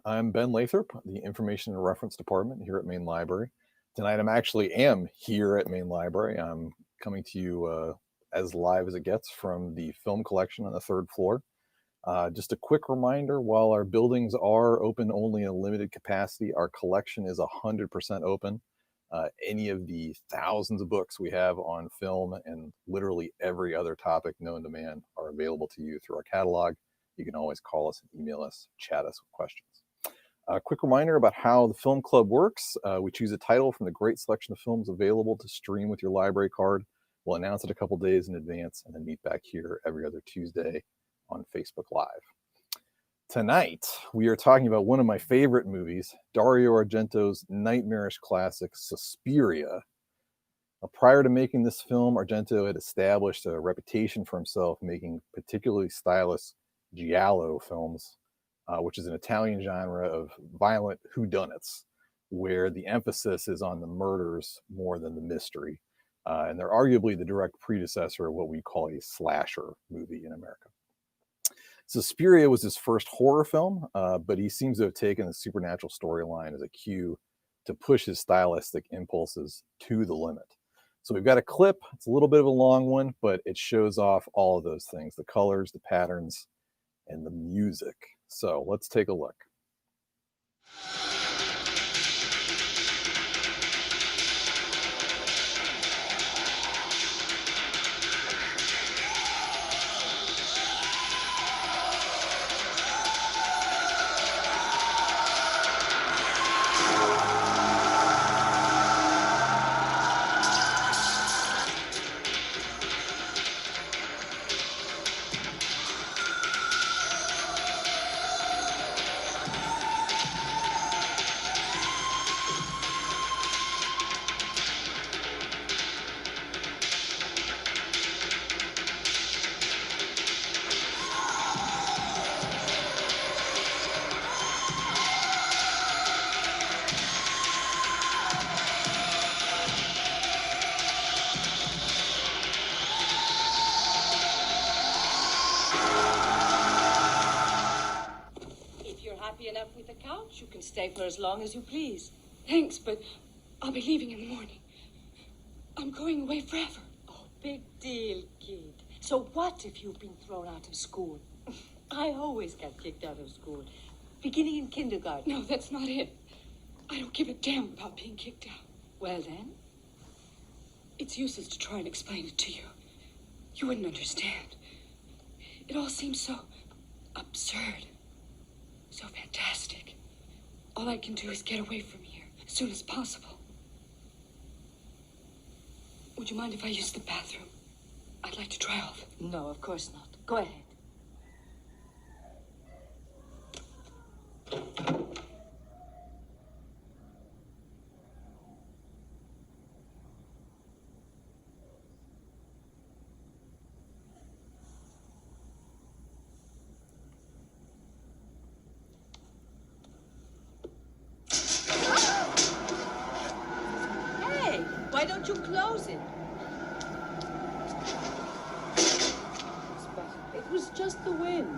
I'm Ben Lathrop, the Information and Reference Department here at Main Library. Tonight am here at Main Library. I'm coming to you as live as it gets from the film collection on the third floor. Just a quick reminder, while our buildings are open only in a limited capacity, our collection is 100% open. Any of the thousands of books we have on film and literally every other topic known to man are available to you through our catalog. You can always call us and email us, chat us with questions. A quick reminder about how the film club works. We choose a title from the great selection of films available to stream with your library card. We'll announce it a couple days in advance and then meet back here every other Tuesday on Facebook Live. Tonight, we are talking about one of my favorite movies, Dario Argento's nightmarish classic, Suspiria. Prior to making this film, Argento had established a reputation for himself making particularly stylish giallo films, which is an Italian genre of violent whodunits, where the emphasis is on the murders more than the mystery. And they're arguably the direct predecessor of what we call a slasher movie in America. Suspiria was his first horror film, but he seems to have taken the supernatural storyline as a cue to push his stylistic impulses to the limit. So we've got a clip. It's a little bit of a long one, but it shows off all of those things, the colors, the patterns, and the music. So let's take a look. With the couch, you can stay for as long as you please. Thanks, but I'll be leaving in the morning. I'm going away forever. Oh, big deal, kid. So what if you've been thrown out of school? I always got kicked out of school, beginning in kindergarten. No, that's not it. I don't give a damn about being kicked out. Well, then? It's useless to try and explain it to you. You wouldn't understand. It all seems so absurd. So fantastic. All I can do is get away from here as soon as possible. Would you mind if I use the bathroom? I'd like to try off. No, of course not. Go ahead. Why don't you close it? It was just the wind.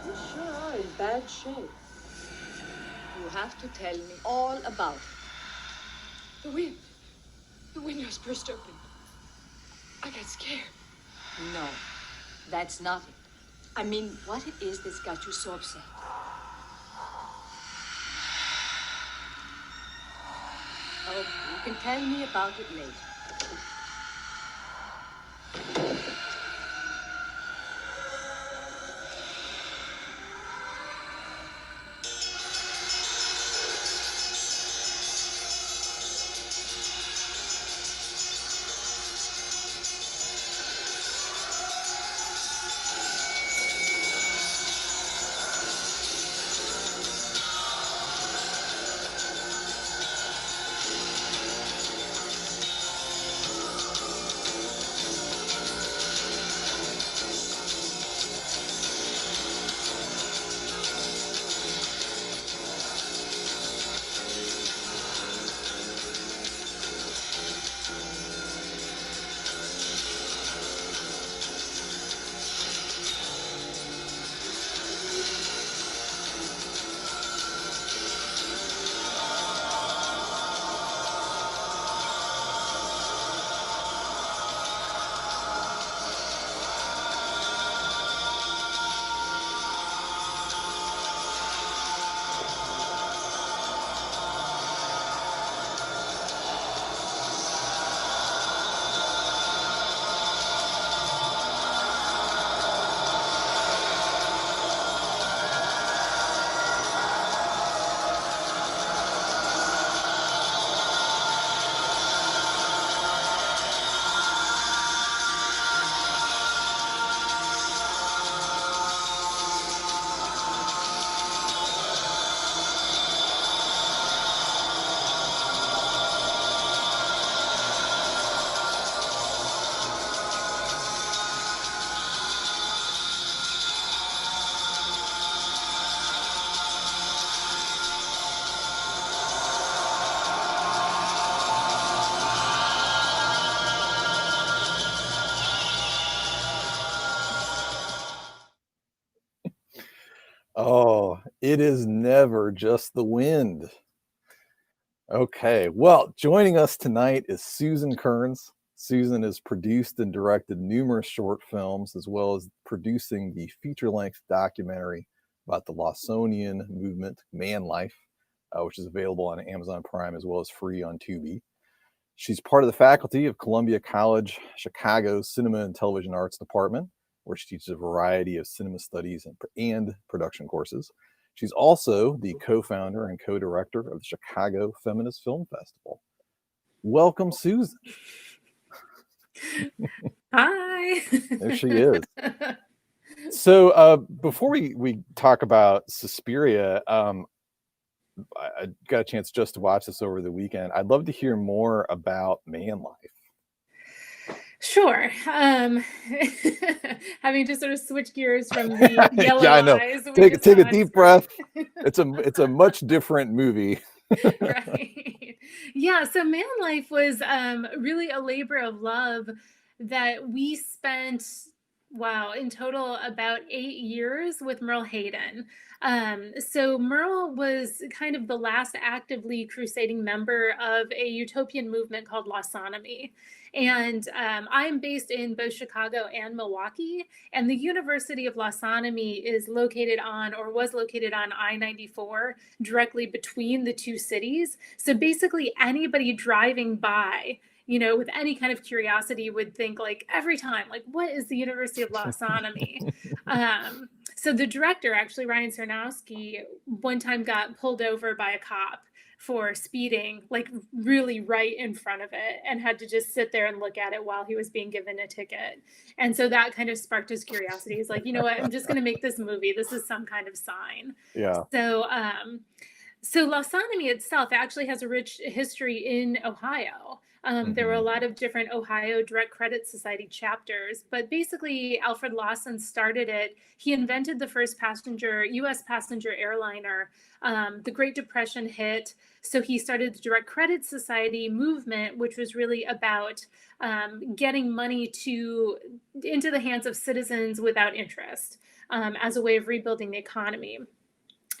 You sure are in bad shape. You have to tell me all about it. The wind. The windows burst open. I got scared. No, that's not it. I mean, what it is that's got you so upset. Oh, you can tell me about it later. Oh, it is never just the wind. Okay, well, joining us tonight is Susan Kerns. Susan has produced and directed numerous short films, as well as producing the feature-length documentary about the Lawsonian movement, Man Life, which is available on Amazon Prime as well as free on Tubi. She's part of the faculty of Columbia College Chicago's Cinema and Television Arts Department, where she teaches a variety of cinema studies and production courses. She's also the co-founder and co-director of the Chicago Feminist Film Festival. Welcome, Susan. Hi. There she is. So before we talk about Suspiria, I got a chance just to watch this over the weekend. I'd love to hear more about Man Life. Sure. Having to sort of switch gears from the yellow Yeah, I know. eyes. Take a deep breath. It's a much different movie. Right. Yeah. So Man Life was really a labor of love that we spent, wow, in total about 8 years with Merle Hayden. So Merle was kind of the last actively crusading member of a utopian movement called Lawsonomy. And I'm based in both Chicago and Milwaukee, and the University of Lawsonomy is located on, or was located on, I-94, directly between the two cities. So basically anybody driving by, you know, with any kind of curiosity would think, like, every time, like, what is the University of Lawsonomy? So the director, actually, Ryan Sarnowski, one time got pulled over by a cop for speeding, like really right in front of it, and had to just sit there and look at it while he was being given a ticket. And so that kind of sparked his curiosity. He's like, you know what, I'm just going to make this movie. This is some kind of sign. Yeah. So Lawsonomy itself actually has a rich history in Ohio. There were a lot of different Ohio Direct Credit Society chapters, but basically Alfred Lawson started it. He invented the first U.S. passenger airliner. The Great Depression hit, so he started the Direct Credit Society movement, which was really about getting money into the hands of citizens without interest, as a way of rebuilding the economy.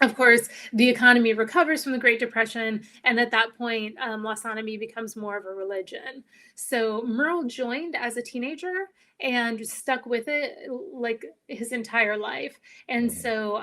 Of course, the economy recovers from the Great Depression, and at that point, Lawsonomy becomes more of a religion. So Merle joined as a teenager and stuck with it like his entire life. And so,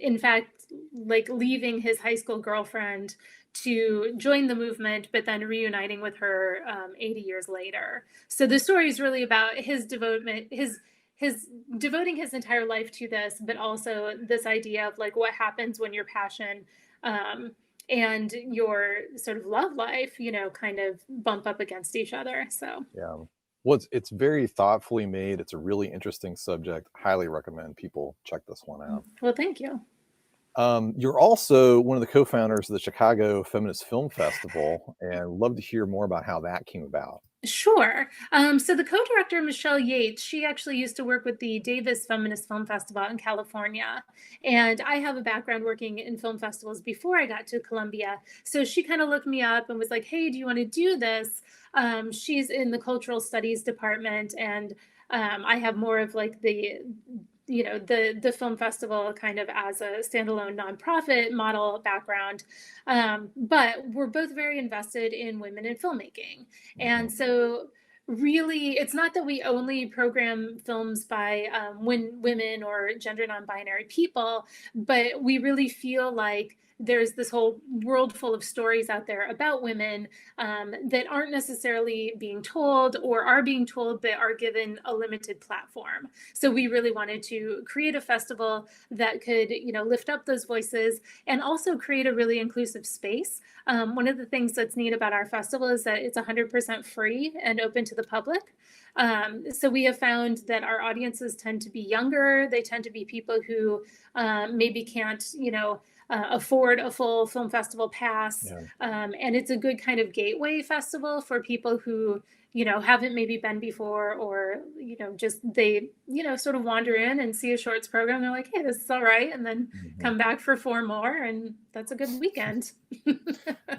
in fact, like leaving his high school girlfriend to join the movement, but then reuniting with her 80 years later. So the story is really about his devotion, his devoting his entire life to this, but also this idea of like what happens when your passion and your sort of love life, you know, kind of bump up against each other. So Yeah. Well, it's very thoughtfully made. It's a really interesting subject. Highly recommend people check this one out. Well, thank you. You're also one of the co-founders of the Chicago Feminist Film Festival, and love to hear more about how that came about. Sure. So the co-director, Michelle Yates, she actually used to work with the Davis Feminist Film Festival in California. And I have a background working in film festivals before I got to Columbia. So she kind of looked me up and was like, hey, do you want to do this? She's in the cultural studies department, and I have more of like the film festival kind of as a standalone nonprofit model background. But we're both very invested in women in filmmaking. And so really, it's not that we only program films by women or gender non-binary people, but we really feel like there's this whole world full of stories out there about women that aren't necessarily being told, or are being told but are given a limited platform. So we really wanted to create a festival that could, you know, lift up those voices and also create a really inclusive space. One of the things that's neat about our festival is that it's 100% free and open to the public. So we have found that our audiences tend to be younger. They tend to be people who maybe can't, afford a full film festival pass. Yeah. And it's a good kind of gateway festival for people who, haven't maybe been before, or, just they, sort of wander in and see a shorts program. They're like, hey, this is all right. And then come back for 4 more. And that's a good weekend.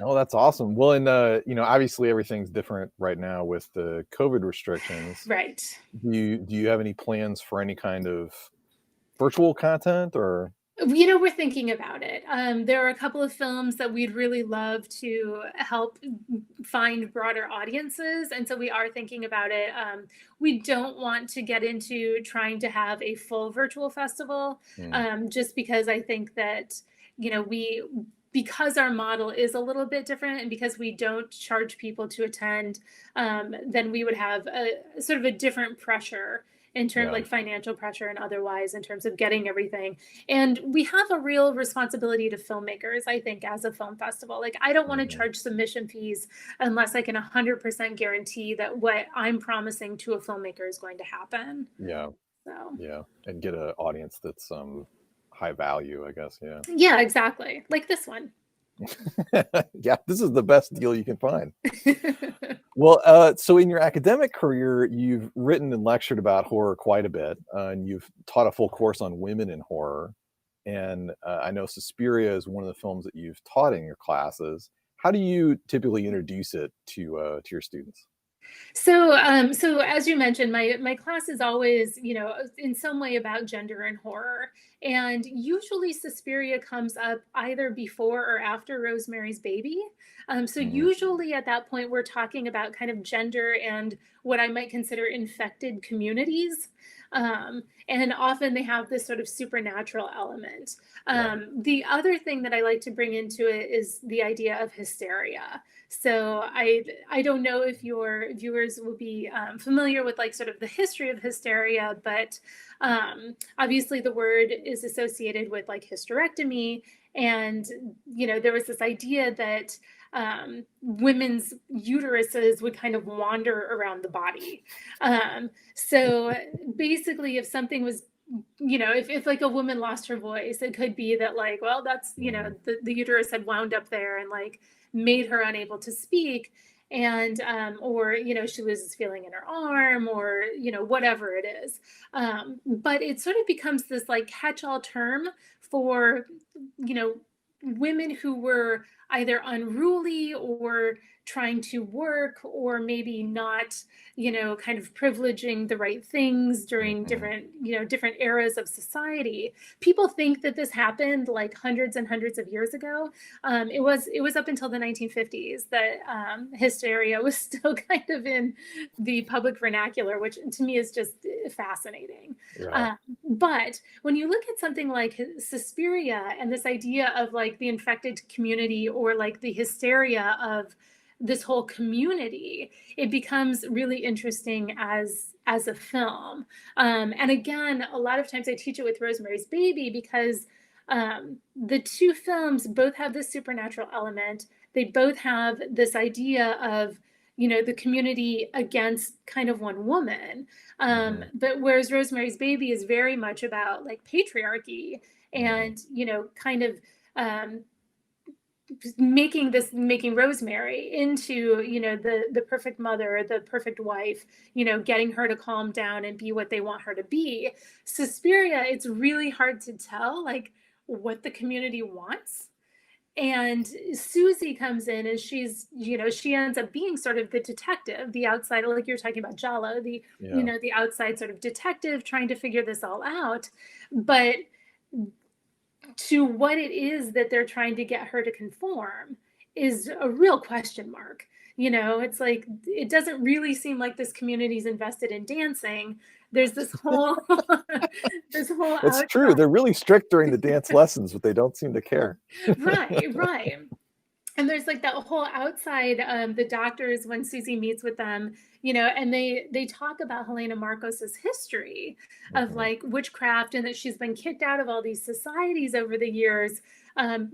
Oh, that's awesome. Well, and, obviously everything's different right now with the COVID restrictions. Right. Do you have any plans for any kind of virtual content or? We're thinking about it. There are a couple of films that we'd really love to help find broader audiences, and so we are thinking about it. We don't want to get into trying to have a full virtual festival, Mm, just because I think that we because our model is a little bit different, and because we don't charge people to attend, then we would have a sort of a different pressure in terms yeah. like financial pressure and otherwise in terms of getting everything. And we have a real responsibility to filmmakers, I think, as a film festival. Like, I don't want to Hmm. charge submission fees unless I can 100% guarantee that what I'm promising to a filmmaker is going to happen. Yeah. So, Yeah. And get an audience that's high value, I guess. Yeah. yeah, exactly. Like this one. Yeah, this is the best deal you can find. Well, so in your academic career, you've written and lectured about horror quite a bit, and you've taught a full course on women in horror. And I know Suspiria is one of the films that you've taught in your classes. How do you typically introduce it to your students? So as you mentioned, my class is always, in some way about gender and horror, and usually Suspiria comes up either before or after Rosemary's Baby. So Hmm. usually at that point, we're talking about kind of gender and what I might consider infected communities. And often they have this sort of supernatural element. Yeah. The other thing that I like to bring into it is the idea of hysteria. So I don't know if your viewers will be familiar with like sort of the history of hysteria, but obviously the word is associated with like hysterectomy, and there was this idea that women's uteruses would kind of wander around the body. So basically, if something was if like a woman lost her voice, it could be that like, well, that's Hmm. the uterus had wound up there and like made her unable to speak, and or she loses feeling in her arm, or whatever it is. But it sort of becomes this like catch-all term for you know women who were either unruly or trying to work, or maybe not kind of privileging the right things during Hmm. different eras of society. People think that this happened like hundreds and hundreds of years ago. It was up until the 1950s that hysteria was still kind of in the public vernacular, which to me is just fascinating. Yeah. uh, but when you look at something like Suspiria and this idea of like the infected community, or like the hysteria of this whole community, it becomes really interesting as a film. And again, a lot of times I teach it with Rosemary's Baby because the two films both have this supernatural element. They both have this idea of the community against kind of one woman. Hmm. But whereas Rosemary's Baby is very much about like patriarchy Hmm. and kind of um, making Rosemary into the perfect mother, the perfect wife, getting her to calm down and be what they want her to be. Suspiria, it's really hard to tell like what the community wants. And Susie comes in and she ends up being sort of the detective, the outside, like you're talking about Jalo, Yeah. the outside sort of detective trying to figure this all out. But to what it is that they're trying to get her to conform is a real question mark. It's like it doesn't really seem like this community's invested in dancing. There's this whole this whole That's true. outside. They're really strict during the dance lessons, but they don't seem to care. Right. And there's like that whole outside, the doctors, when Susie meets with them, and they talk about Helena Marcos's history of Hmm. like witchcraft, and that she's been kicked out of all these societies over the years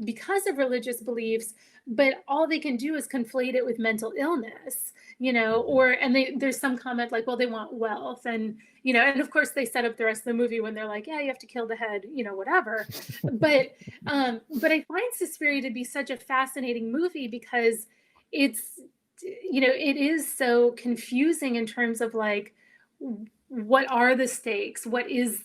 because of religious beliefs, but all they can do is conflate it with mental illness. Hmm. There's some comment like, well, they want wealth, and and of course they set up the rest of the movie when they're like, yeah, you have to kill the head, whatever. But I find Suspiria to be such a fascinating movie because it's it is so confusing in terms of like, what are the stakes, what is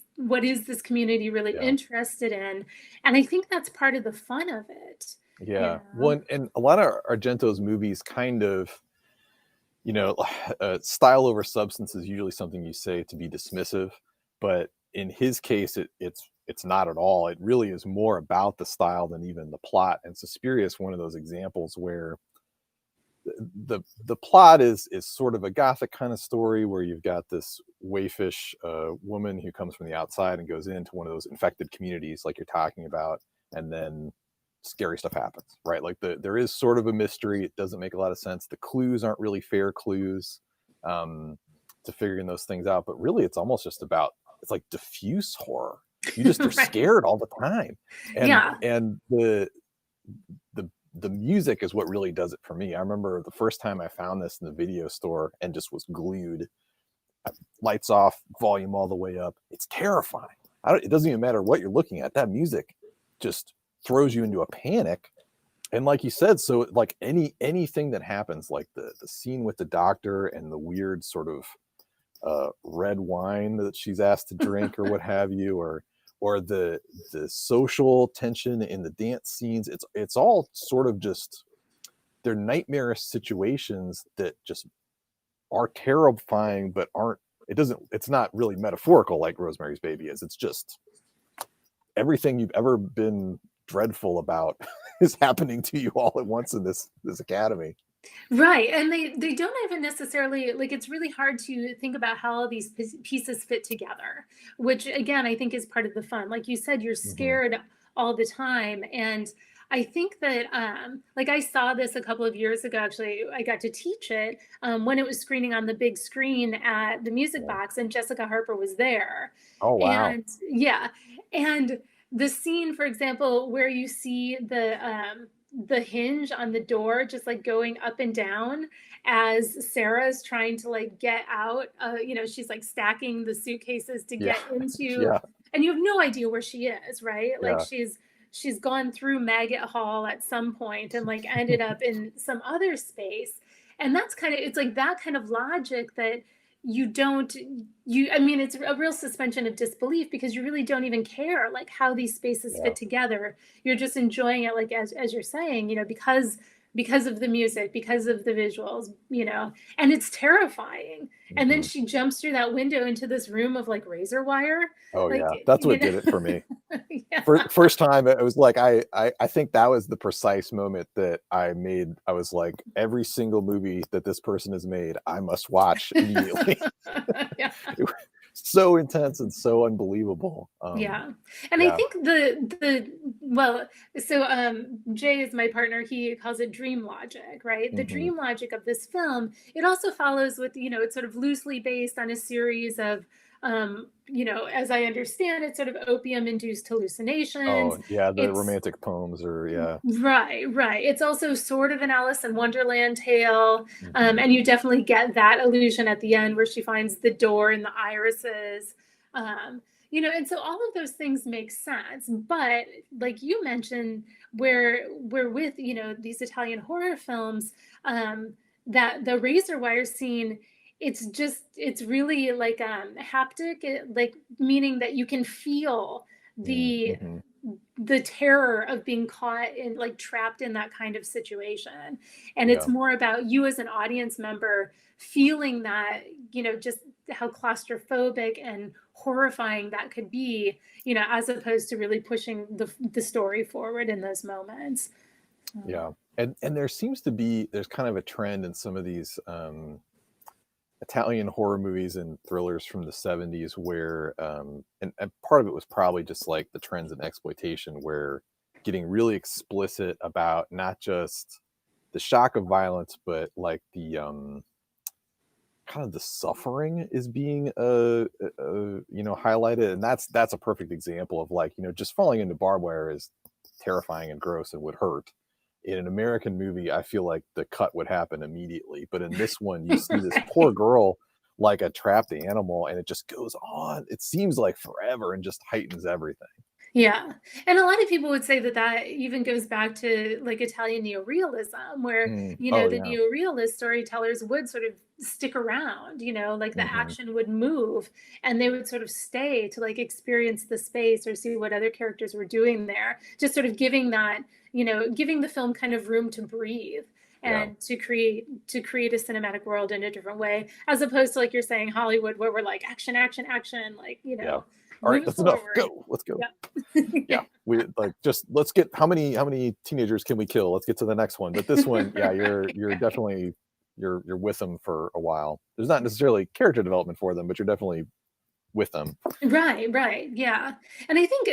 this community really Yeah. interested in, and I think that's part of the fun of it you Yeah. know One and a lot of Argento's movies kind of, you know, style over substance is usually something you say to be dismissive, but in his case, it's it's not at all. It really is more about the style than even the plot. And Suspiria is one of those examples where the plot is sort of a gothic kind of story where you've got this waifish woman who comes from the outside and goes into one of those infected communities like you're talking about, and then scary stuff happens, right? Like there is sort of a mystery. It doesn't make a lot of sense. The clues aren't really fair clues to figuring those things out, but really it's almost just about, it's like diffuse horror. You just are Right. scared all the time. And Yeah. and the music is what really does it for me. I remember the first time I found this in the video store and just was glued. Lights off, volume all the way up. It's terrifying. It doesn't even matter what you're looking at. That music just throws you into a panic. And like you said, so like anything that happens, like the scene with the doctor and the weird sort of red wine that she's asked to drink or what have you, or the social tension in the dance scenes, it's all sort of just, they're nightmarish situations that just are terrifying, but it's not really metaphorical like Rosemary's Baby is. It's just everything you've ever been dreadful about is happening to you all at once in this academy. Right. And they don't even necessarily, like, it's really hard to think about how all these pieces fit together, which again, I think is part of the fun. Like you said, you're Mhm. scared all the time. And I think that, like, I saw this a couple of years ago. Actually, I got to teach it when it was screening on the big screen at the Music Yeah. Box, and Jessica Harper was there. Oh wow. And yeah, and the scene, for example, where you see the hinge on the door just like going up and down as Sarah's trying to like get out. She's like stacking the suitcases to Yeah. get into, Yeah. and you have no idea where she is, right? Like Yeah. she's gone through Maggot Hall at some point and like ended up in some other space. And that's kind of, it's like that kind of logic that you don't you I mean, it's a real suspension of disbelief because you really don't even care like how these spaces Yeah. fit together. You're just enjoying it, like as you're saying, because of the music, because of the visuals, and it's terrifying. And then Mhm. she jumps through that window into this room of like razor wire, Oh like yeah, that's what did it for me. yeah. First time it was like I think that was the precise moment that I was like, every single movie that this person has made I must watch immediately. Yeah. It was so intense and so unbelievable. Yeah. And I Yeah. think the well, so Jay is my partner. He calls it dream logic, right? The Mhm. dream logic of this film, it also follows with, it's sort of loosely based on a series of as I understand it, sort of opium induced hallucinations. Oh yeah, the It's romantic poems are, yeah. right, right. It's also sort of an Alice in Wonderland tale. Mhm. And you definitely get that illusion at the end where she finds the door and the irises. And so all of those things make sense. But like you mentioned, where we're with, these Italian horror films, that the razor wire scene, it's really like haptic, like meaning that you can feel the Mhm. the terror of being caught in like trapped in that kind of situation. And it's Yeah. more about you as an audience member feeling that, just how claustrophobic and horrifying that could be, as opposed to really pushing the story forward in those moments. Yeah. And there's kind of a trend in some of these Italian horror movies and thrillers from the 70s where and part of it was probably just like the trends in exploitation, where getting really explicit about not just the shock of violence, but like the kind of the suffering is being highlighted. And that's a perfect example of like, just falling into barbed wire is terrifying and gross and would hurt. In an American movie, I feel like the cut would happen immediately, but in this one you see this poor Right. girl like a trapped animal, and it just goes on, it seems like forever, and just heightens everything. Yeah. And a lot of people would say that that even goes back to like Italian neorealism, where, Oh the yeah. neorealist storytellers would sort of stick around, like the Hmm. action would move and they would sort of stay to like experience the space or see what other characters were doing there, just sort of giving that, giving the film kind of room to breathe Yeah. and to create a cinematic world in a different way, as opposed to like you're saying Hollywood, where we're like action, action, action, like, Yeah. All right, Move that's enough. forward. Go. Let's go. Yeah. Yeah, we like just let's get how many teenagers can we kill? Let's get to the next one. But this one, yeah, you're definitely you're with them for a while. There's not necessarily character development for them, but you're definitely with them. Right, right. Yeah. And I think,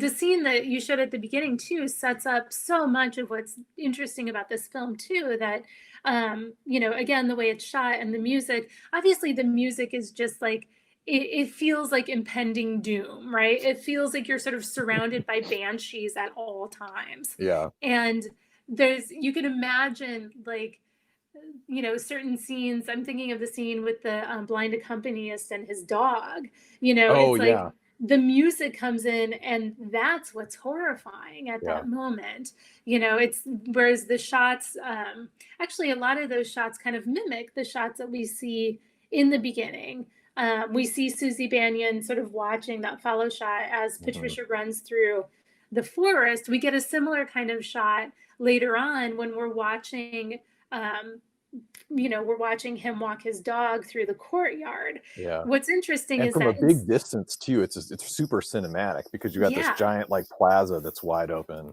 the scene that you showed at the beginning too sets up so much of what's interesting about this film too, that again, the way it's shot and the music, obviously the music is just like it feels like impending doom, right? It feels like you're sort of surrounded by banshees at all times. Yeah. And you can imagine like certain scenes. I'm thinking of the scene with the blind accompanist and his dog. Oh It's like yeah. the music comes in, and that's what's horrifying at Yeah. that moment. It's whereas the shots, actually, a lot of those shots kind of mimic the shots that we see in the beginning. We see Susie Bannion sort of watching that follow shot as Hmm. Patricia runs through the forest. We get a similar kind of shot later on when um, we're watching him walk his dog through the courtyard. Yeah. What's interesting And is from a that big distance too, it's super cinematic because you got this yeah, giant like plaza that's wide open.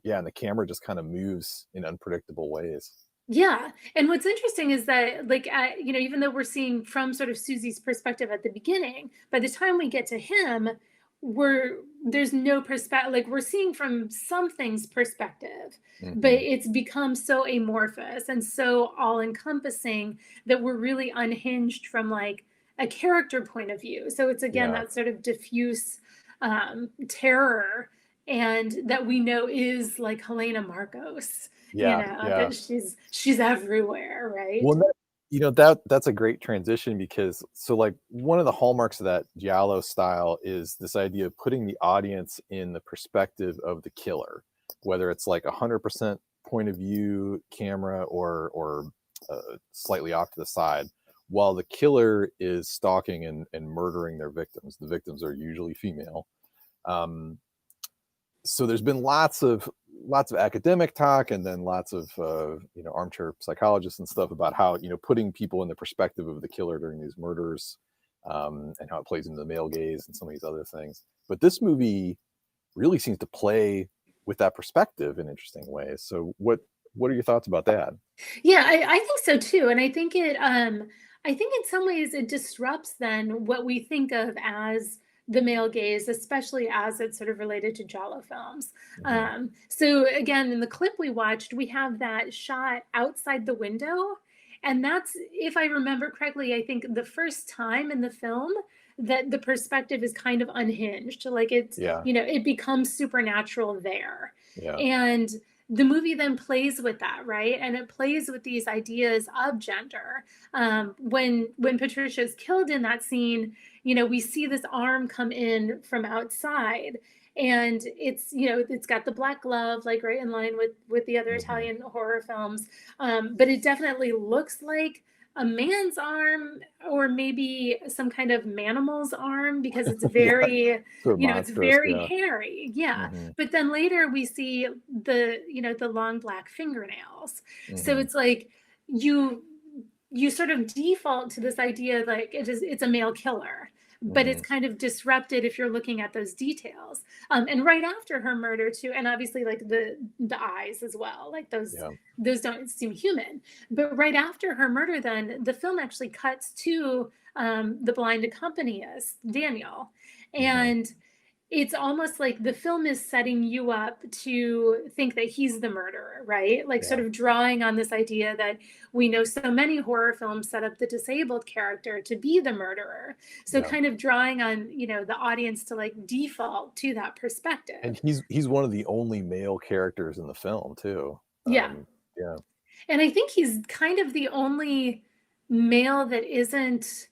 Yeah, and the camera just kind of moves in unpredictable ways. yeah. And what's interesting is that, like, even though we're seeing from sort of Susie's perspective at the beginning, by the time we get to him, there's no perspective. Like, we're seeing from something's perspective, but Hmm. it's become so amorphous and so all encompassing that we're really unhinged from like a character point of view. So it's again Yeah. that sort of diffuse terror, and that we know is like Helena Marcos, Yeah. Yeah. that she's everywhere, right? Well, that's a great transition because so like one of the hallmarks of that giallo style is this idea of putting the audience in the perspective of the killer, whether it's like 100% point of view camera or slightly off to the side, while the killer is stalking and murdering their victims. The victims are usually female. Um, so there's been lots of academic talk and then lots of armchair psychologists and stuff about how putting people in the perspective of the killer during these murders, and how it plays into the male gaze and some of these other things. But this movie really seems to play with that perspective in interesting ways. So what are your thoughts about that? Yeah, I think so too. And I think in some ways it disrupts then what we think of as the male gaze, especially as it's sort of related to Giallo films. Hmm. So again, in the clip we watched, we have that shot outside the window. And that's, if I remember correctly, I think the first time in the film that the perspective is kind of unhinged. Like Yeah. it becomes supernatural there. Yeah. And the movie then plays with that, right? And it plays with these ideas of gender. When Patricia's killed in that scene, we see this arm come in from outside, and it's got the black glove, like right in line with the other Hmm. Italian horror films. But it definitely looks like a man's arm, or maybe some kind of manimal's arm, because it's Yeah. very, So it's monstrous. very Yeah. hairy. Yeah. Hmm. But then later we see the long black fingernails. So Hmm. it's like you sort of default to this idea like it's a male killer, but it's Hmm. kind of disrupted if you're looking at those details. And right after her murder too, and obviously like the eyes as well, like Yeah. those don't seem human. But right after her murder, then the film actually cuts to the blind accompanist Daniel, Hmm. and it's almost like the film is setting you up to think that he's the murderer, right? Like sort Yeah. of drawing on this idea that we know so many horror films set up the disabled character to be the murderer. So Yeah. kind of drawing on, the audience to like default to that And perspective. he's one of the only male characters in the film too. Yeah. Yeah. And I think he's kind of the only male that isn't.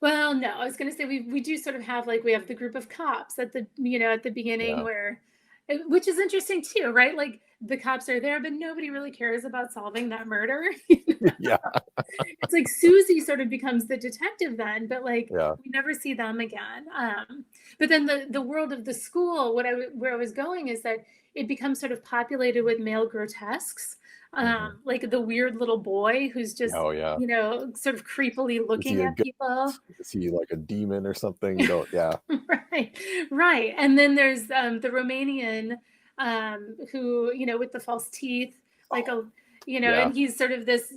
Well, no, I was going to say we do sort of have like we have the group of cops at the beginning Yeah. where, which is interesting too, right? Like the cops are there, but nobody really cares about solving that murder. Yeah. It's like Susie sort of becomes the detective then, but like Yeah. we never see them again. But then the world of the school, where I was going is that it becomes sort of populated with male grotesques. Hmm. like the weird little boy who's just, Oh yeah. sort of creepily Is he looking a at people. ghost? Is he like a demon or something? You don't. Yeah. Right, right. And then there's the Romanian, who, with the false teeth, like Oh yeah. and he's sort of this,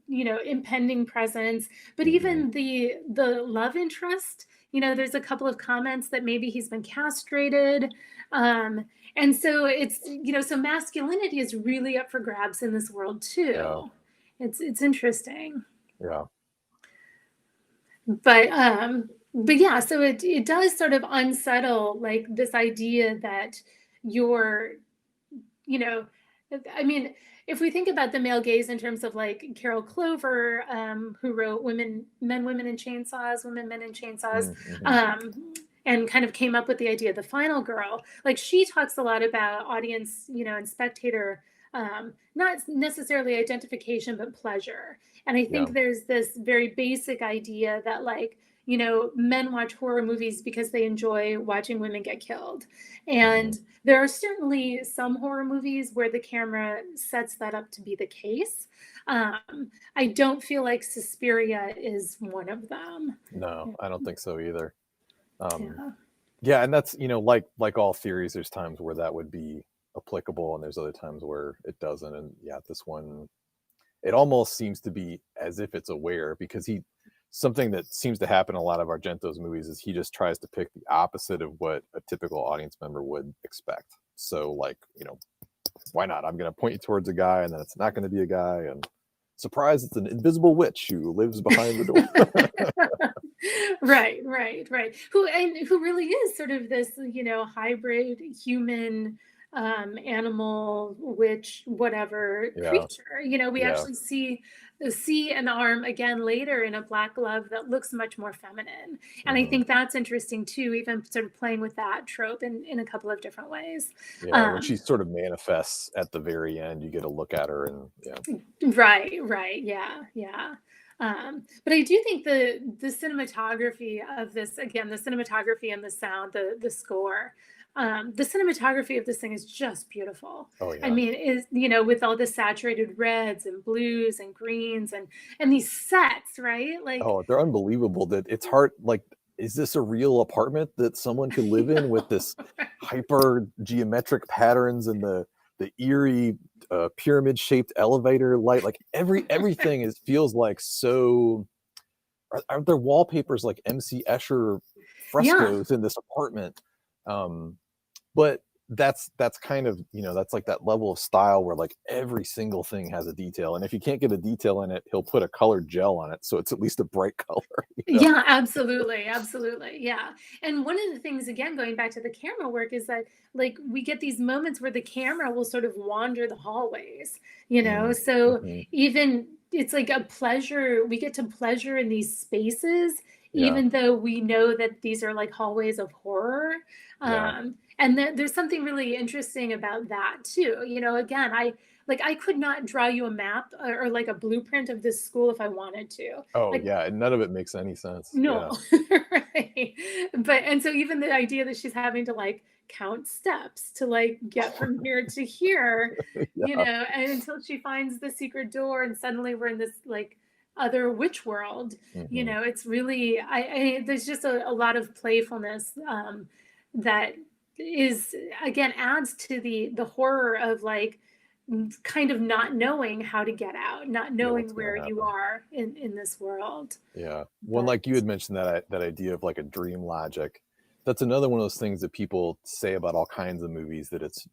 impending presence. But Hmm. even the love interest, there's a couple of comments that maybe he's been castrated. Um, and so it's, so masculinity is really up for grabs in this world Yeah. too. It's interesting. Yeah. But yeah, so it does sort of unsettle like this idea that you're, you know I mean, if we think about the male gaze in terms of like Carol Clover, who wrote Women and Chainsaws, Women, Men and Chainsaws, Mm-hmm. um, and kind of came up with the idea of the final girl. Like she talks a lot about audience, and spectator, not necessarily identification, but pleasure. And I Yeah. think there's this very basic idea that like, men watch horror movies because they enjoy watching women get killed. Hmm. And there are certainly some horror movies where the camera sets that up to be the case. I don't feel like Suspiria is one of them. No, I don't think so either. Um, Yeah. yeah, and that's like all theories. There's times where that would be applicable, and there's other times where it doesn't. And yeah, this one, it almost seems to be as if it's aware because he something that seems to happen in a lot of Argento's movies is he just tries to pick the opposite of what a typical audience member would expect. So like, why not? I'm going to point you towards a guy and then it's not going to be a guy and surprise, it's an invisible witch who lives behind the door. Right. Who really is sort of this, hybrid human, animal, witch, whatever Yeah. creature. We Yeah. actually see an arm again later in a black glove that looks much more feminine. And I Hmm. think that's interesting too, even sort of playing with that trope in a couple of different ways. Yeah. When Um, she sort of manifests at the very end, you get a look at her and yeah. right. Yeah. But I do think the cinematography of this, again, the cinematography and the sound, the score, the cinematography of this thing is just beautiful. Oh I yeah. mean, is with all the saturated reds and blues and greens and these sets, right? Like, Oh, they're unbelievable that it's hard. Like, is this a real apartment that someone could live I in with know. this hyper geometric patterns and the eerie pyramid shaped elevator light? Like everything is feels like so. Aren't there wallpapers like MC Escher Yeah. frescoes in this apartment? Um, but that's kind of that's like that level of style where like every single thing has a detail, and if you can't get a detail in it, he'll put a colored gel on it so it's at least a bright color. Yeah, absolutely. Yeah. And one of the things, again, going back to the camera work, is that like we get these moments where the camera will sort of wander the hallways, So Mm-hmm. even it's like a pleasure, we get to pleasure in these spaces, Yeah. even though we know that these are like hallways of horror. Yeah. And there's something really interesting about that too. Again, I could not draw you a map or like a blueprint of this school if I wanted to. Oh Like, yeah, and none of it makes any sense. no. Yeah. Right. And so even the idea that she's having to like count steps to like get from here to here, Yeah. and until she finds the secret door and suddenly we're in this like other witch world, Hmm. it's really there's just a lot of playfulness, that is, again, adds to the horror of like kind of not knowing how to get out, not Yeah, what's knowing gonna where you happen? are in this world. Yeah. One But like you had mentioned that idea of like a dream logic. That's another one of those things that people say about all kinds of movies that it's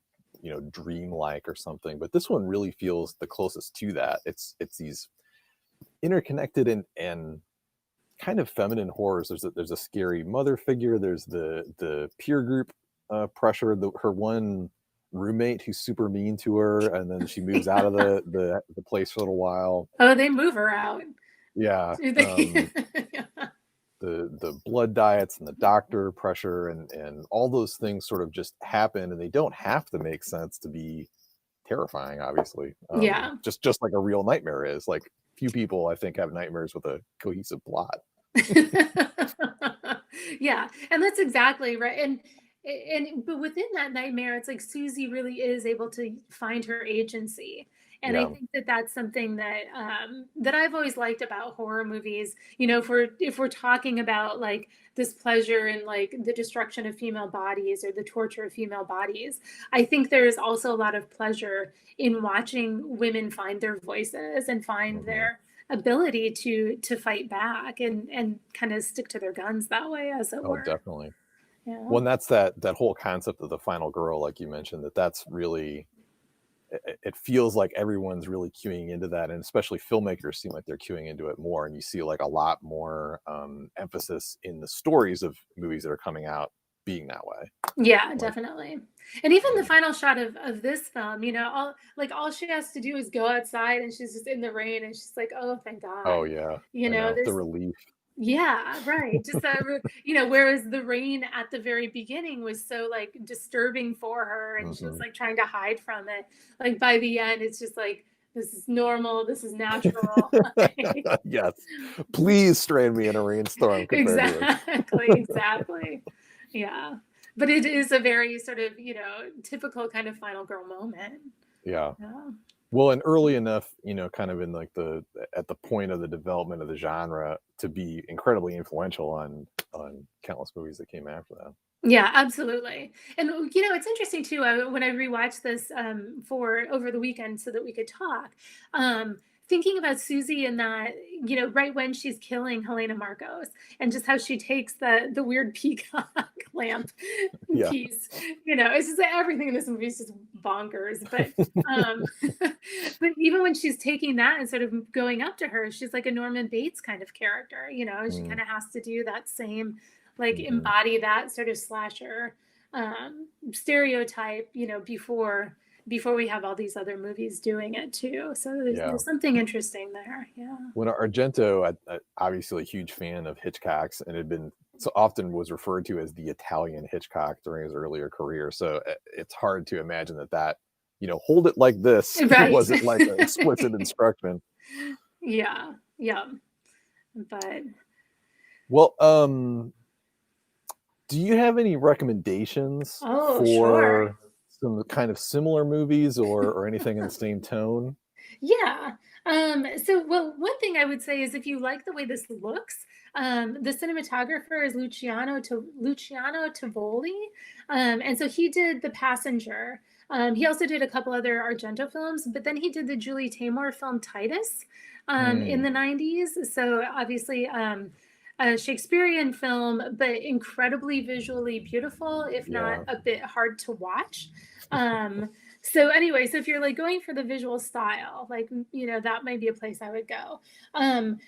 dreamlike or something. But this one really feels the closest to that. It's these interconnected and kind of feminine horrors. There's a scary mother figure. There's the peer group pressure. Her one roommate who's super mean to her, and then she moves out of the place for a little while. oh, they move her out. Yeah. Do they? The blood diets and the doctor pressure and all those things sort of just happen, and they don't have to make sense to be terrifying. Obviously, Yeah. just like a real nightmare is. Like few people, I think, have nightmares with a cohesive plot. Yeah, and that's exactly right. And but within that nightmare, it's like Susie really is able to find her agency. And I Yeah. think that that's something that that I've always liked about horror movies. You know, if we're talking about like this pleasure in like the destruction of female bodies or the torture of female bodies, I think there is also a lot of pleasure in watching women find their voices and find Hmm. their ability to fight back and kind of stick to their guns that way, as it Oh, were. definitely. Yeah. Well, and that's that whole concept of the final girl, like you mentioned, that's really it feels like everyone's really queuing into that, and especially filmmakers seem like they're queuing into it more, and you see like a lot more emphasis in the stories of movies that are coming out being that way. Yeah, Like, definitely. And even the um, final shot of this film, you know, all she has to do is go outside and she's just in the rain and she's like, "Oh, thank oh God." yeah, You I know, know the there's relief. yeah, right. Just that, you know, whereas the rain at the very beginning was so like disturbing for her and she was Hmm. like trying to hide from it. Like by the end, it's just like, this is normal, this is natural. Yes, please strand me in a rainstorm compared to this. Exactly, exactly. Yeah. But it is a very sort of, you know, typical kind of final girl moment. Yeah. Yeah. Well, and early enough, kind of in like at the point of the development of the genre to be incredibly influential on countless movies that came after that. Yeah, absolutely. And you know, it's interesting too. When I rewatched this for over the weekend so that we could talk, um, thinking about Susie and that, you know, right when she's killing Helena Marcos and just how she takes the weird peacock lamp Yeah. piece. You know, it's just that everything in this movie is just bonkers. But um, but even when she's taking that and sort of going up to her, she's like a Norman Bates kind of character. You know, and she kind of has to do that same like Mm-hmm. embody that sort of slasher stereotype, you know, before we have all these other movies doing it too. So Yeah. there's something interesting there. Yeah. When Argento, obviously a huge fan of Hitchcock's, and had been so often was referred to as the Italian Hitchcock during his earlier career. So it's hard to imagine that hold it like this Right. wasn't like an explicit instruction. Yeah. Yeah. But Well, do you have any recommendations oh, sure. for some kind of similar movies or anything in the same tone? Yeah. So, well, one thing I would say is if you like the way this looks, the cinematographer is Luciano Tovoli, and so he did The Passenger. He also did a couple other Argento films, but then he did the Julie Taymor film Titus in Hmm. the '90s. So obviously, a Shakespearean film, but incredibly visually beautiful, if not Yeah. a bit hard to watch. Um, so anyway, so if you're like going for the visual style, like, you know, that might be a place I would go. Um,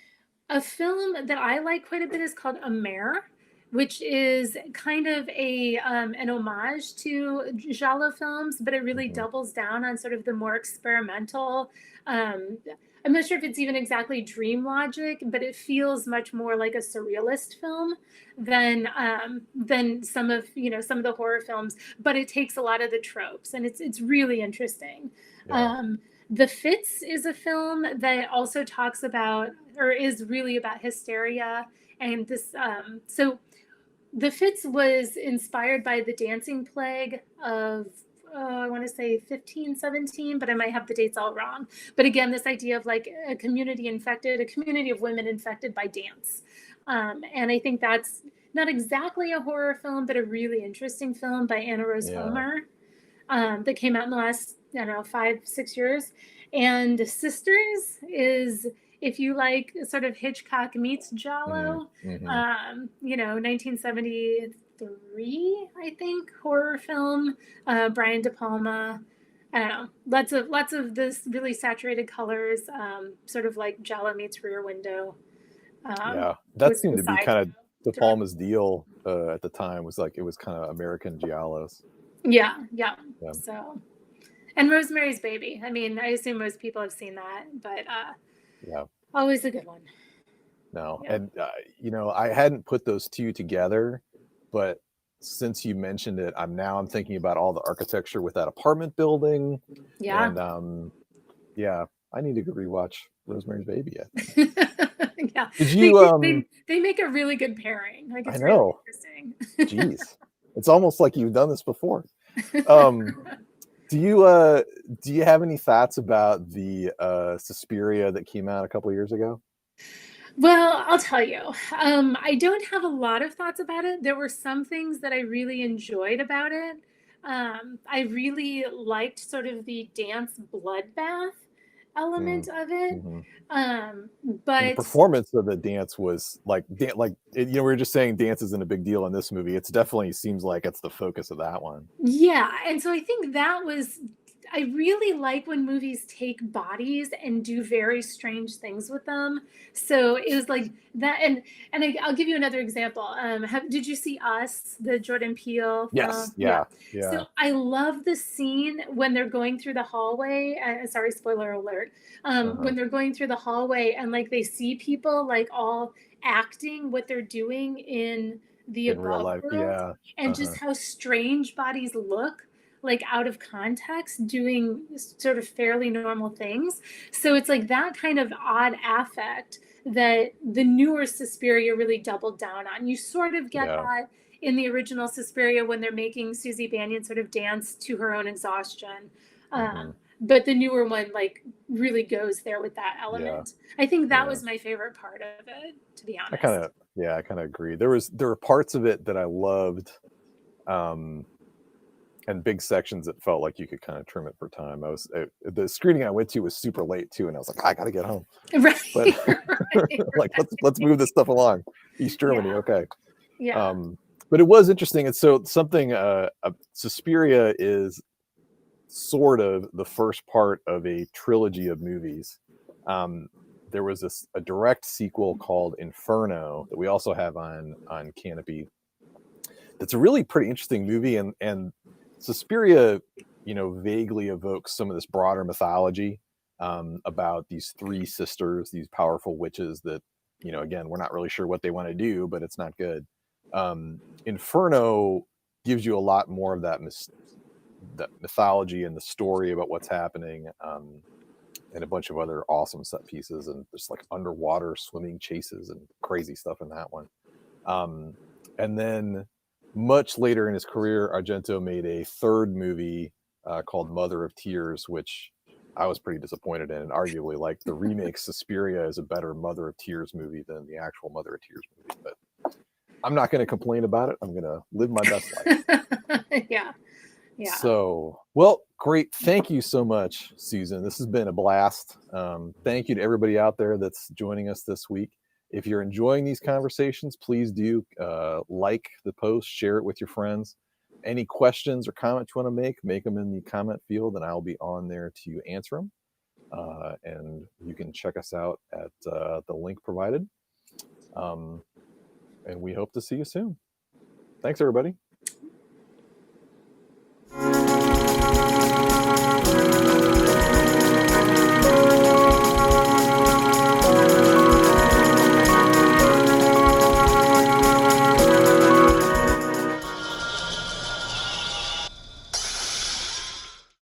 a film that I like quite a bit is called A Mare, which is kind of a an homage to giallo films, but it really Hmm. doubles down on sort of the more experimental. Um, I'm not sure if it's even exactly dream logic, but it feels much more like a surrealist film than some of the horror films. But it takes a lot of the tropes, and it's really interesting. Yeah. Um, the Fits is a film that also talks about, or is really about hysteria. And this, so The Fits was inspired by the dancing plague of, I want to say 1517, but I might have the dates all wrong. But again, this idea of like a community of women infected by dance. And I think that's not exactly a horror film, but a really interesting film by Anna Rose Yeah. Homer that came out in the last, I don't know, 5, 6 years. And Sisters is, if you like sort of Hitchcock meets Giallo, Mm-hmm. 1973, I think, horror film, Brian De Palma. I don't know, lots of this really saturated colors, sort of like Giallo meets Rear Window, Yeah. That with seemed some to be side kind of De through. Palma's deal at the time, was like it was kind of American giallos. Yeah, yeah. Yeah. So, and Rosemary's Baby. I mean, I assume most people have seen that, but Yeah. always a good one. No. Yeah. And I hadn't put those two together, but since you mentioned it, I'm thinking about all the architecture with that apartment building, Yeah. and yeah, I need to go rewatch Rosemary's Baby, I think. Yeah. Did They, you they make a really good pairing. Like I it's really know. interesting. Geez. It's almost like you've done this before. Um do you have any thoughts about the Suspiria that came out a couple years ago? Well, I'll tell you. I don't have a lot of thoughts about it. There were some things that I really enjoyed about it. I really liked sort of the dance bloodbath Mm, element of it. hmm. Um, And the but performance of the dance was like, we were just saying dance isn't a big deal in this movie. It's definitely seems like it's the focus of that one. yeah, and so I think that was I really like when movies take bodies and do very strange things with them. So it was like that, I'll give you another example. Did you see Us, the Jordan Peele Yes, film? Yeah. yeah, So yeah. I love the scene when they're going through the hallway. Sorry, spoiler alert. Uh-huh. When they're going through the hallway and like they see people like all acting what they're doing in the In real above life, world, yeah. and just Uh-huh. how strange bodies look like out of context doing sort of fairly normal things. So it's like that kind of odd affect that the newer Suspiria really doubled down on. You sort of get Yeah. that in the original Suspiria when they're making Susie Bannion sort of dance to her own exhaustion. Hmm. But the newer one like really goes there with that Yeah. element. I think that Yeah. was my favorite part of it, to be I kind honest. of, yeah, I kind of agree. There were parts of it that I loved, um, and big sections that felt like you could kind of trim it for time. The screening I went to was super late too, and I was like, I gotta get home. Right. But Right. like, let's move this stuff along. East Germany, Yeah. okay. Yeah. Um, but it was interesting, and so something. Suspiria is sort of the first part of a trilogy of movies. Um, there was a direct sequel called Inferno that we also have on Canopy. That's a really pretty interesting movie, and Suspiria, vaguely evokes some of this broader mythology, about these three sisters, these powerful witches that, again, we're not really sure what they want to do, but it's not good. Inferno gives you a lot more of that mythology and the story about what's happening, and a bunch of other awesome set pieces and just like underwater swimming chases and crazy stuff in that one. Um, and then much later in his career, Argento made a third movie called Mother of Tears, which I was pretty disappointed in. And arguably, like the remake Suspiria is a better Mother of Tears movie than the actual Mother of Tears movie. But I'm not going to complain about it. I'm going to live my best life. Yeah. Yeah. So, well, great. Thank you so much, Susan. This has been a blast. Thank you to everybody out there that's joining us this week. If you're enjoying these conversations, please do like the post, share it with your friends. Any questions or comments you want to make them in the comment field, and I'll be on there to answer them. And you can check us out at the link provided. And we hope to see you soon. Thanks, everybody.